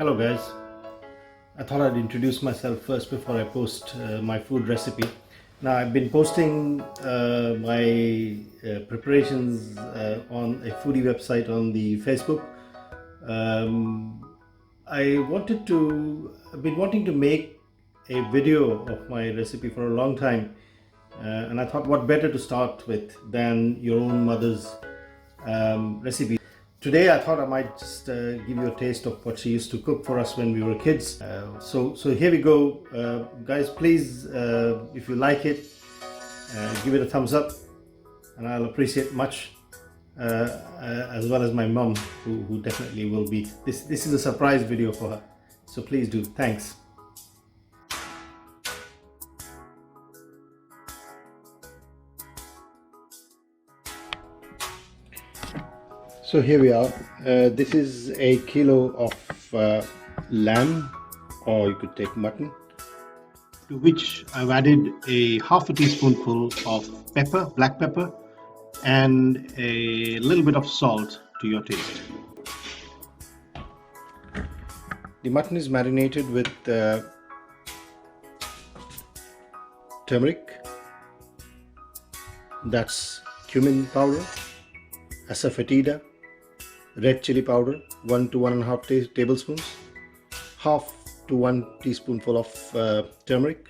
Hello guys, I thought I'd introduce myself first before I post my food recipe. Now I've been posting my preparations on a foodie website on the Facebook. I've been wanting to make a video of my recipe for a long time, and I thought what better to start with than your own mother's recipe. Today I thought I might just give you a taste of what she used to cook for us when we were kids. So here we go. Guys, please, if you like it, give it a thumbs up and I'll appreciate much, as well as my mum, who definitely will be. This is a surprise video for her, so please do. Thanks. So here we are. This is a kilo of lamb, or you could take mutton, to which I've added a half a teaspoonful of pepper, black pepper, and a little bit of salt to your taste. The mutton is marinated with turmeric, that's cumin powder, asafoetida, red chili powder, 1 to 1.5 tablespoons, half to 1 teaspoonful of turmeric.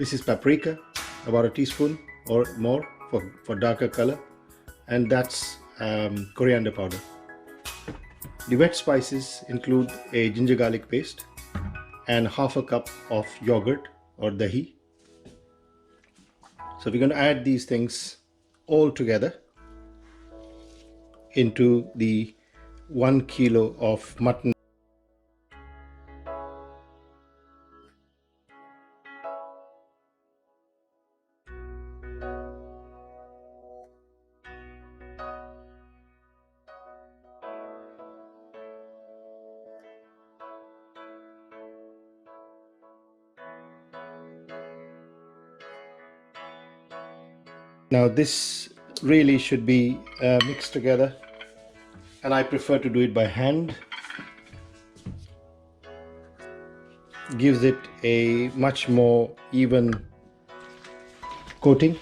This is paprika, about a teaspoon or more for darker color, and that's coriander powder. The wet spices include a ginger garlic paste and half a cup of yogurt or dahi. So we're going to add these things all together into the 1 kilo of mutton. Now this really should be mixed together, and I prefer to do it by hand. Gives it a much more even coating.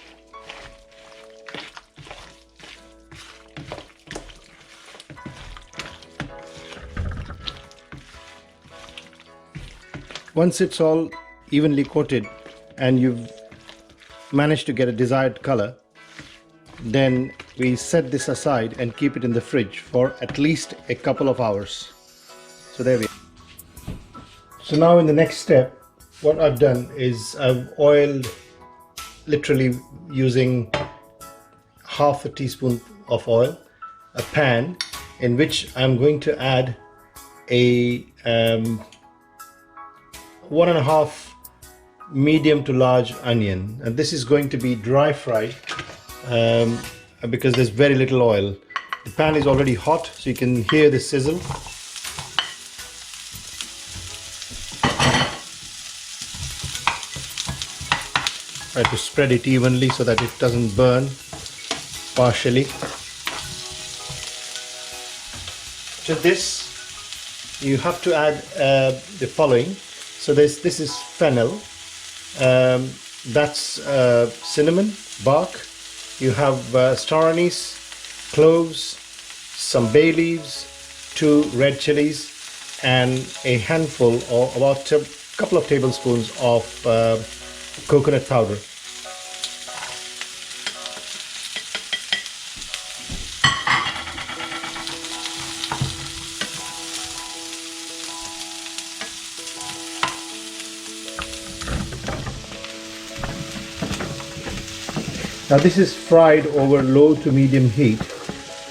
Once it's all evenly coated and you've managed to get a desired color, then we set this aside and keep it in the fridge for at least a couple of hours. So there we are. So now in the next step, what I've done is I've oiled, literally using half a teaspoon of oil, a pan in which I'm going to add a 1.5 medium to large onion, and this is going to be dry fried because there's very little oil. The pan is already hot, so you can hear the sizzle. Try to spread it evenly so that it doesn't burn partially. To this you have to add the following. So this is fennel, that's cinnamon bark. You have star anise, cloves, some bay leaves, 2 red chilies, and a handful, or about a couple of tablespoons of coconut powder. Now this is fried over low to medium heat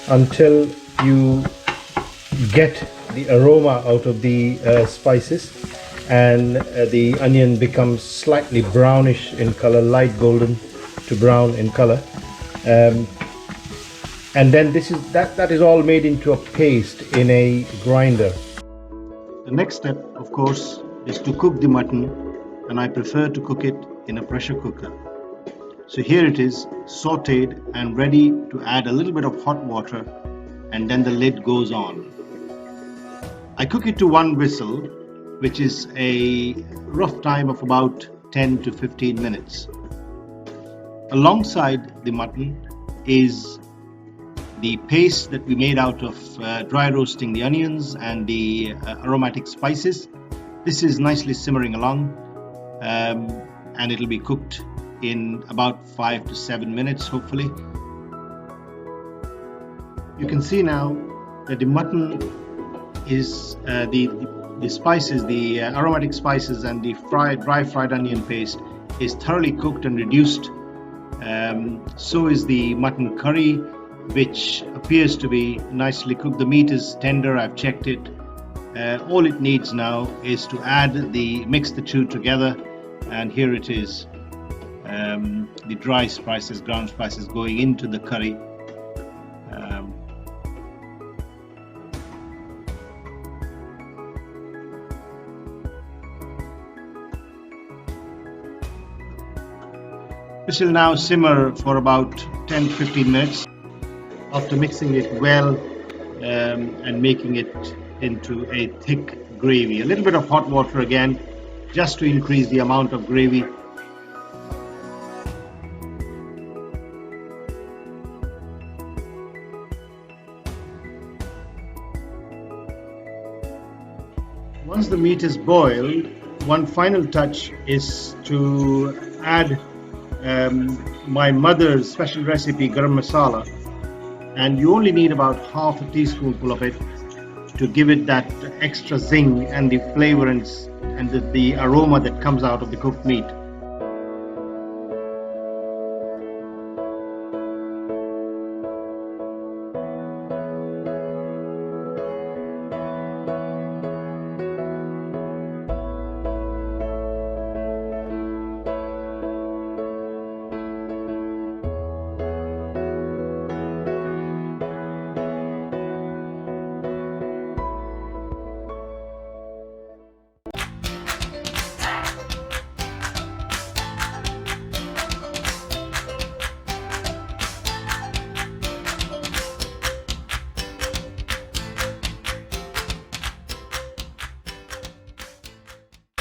until you get the aroma out of the spices, and the onion becomes slightly brownish in color, light golden to brown in color, and then that is all made into a paste in a grinder. The next step, of course, is to cook the mutton, and I prefer to cook it in a pressure cooker. So here it is, sauteed and ready to add a little bit of hot water, and then the lid goes on. I cook it to one whistle, which is a rough time of about 10 to 15 minutes. Alongside the mutton is the paste that we made out of dry roasting the onions and the aromatic spices. This is nicely simmering along, and it'll be cooked in about 5 to 7 minutes, hopefully. You can see now that the mutton is the spices, the aromatic spices and the dry fried onion paste is thoroughly cooked and reduced. So is the mutton curry, which appears to be nicely cooked. The meat is tender, I've checked it. All it needs now is to mix the two together, and here it is, the dry spices, ground spices going into the curry. This will now simmer for about 10 to 15 minutes. After mixing it well and making it into a thick gravy. A little bit of hot water again, just to increase the amount of gravy. Once the meat is boiled, one final touch is to add my mother's special recipe garam masala, and you only need about half a teaspoonful of it to give it that extra zing and the flavor and the aroma that comes out of the cooked meat.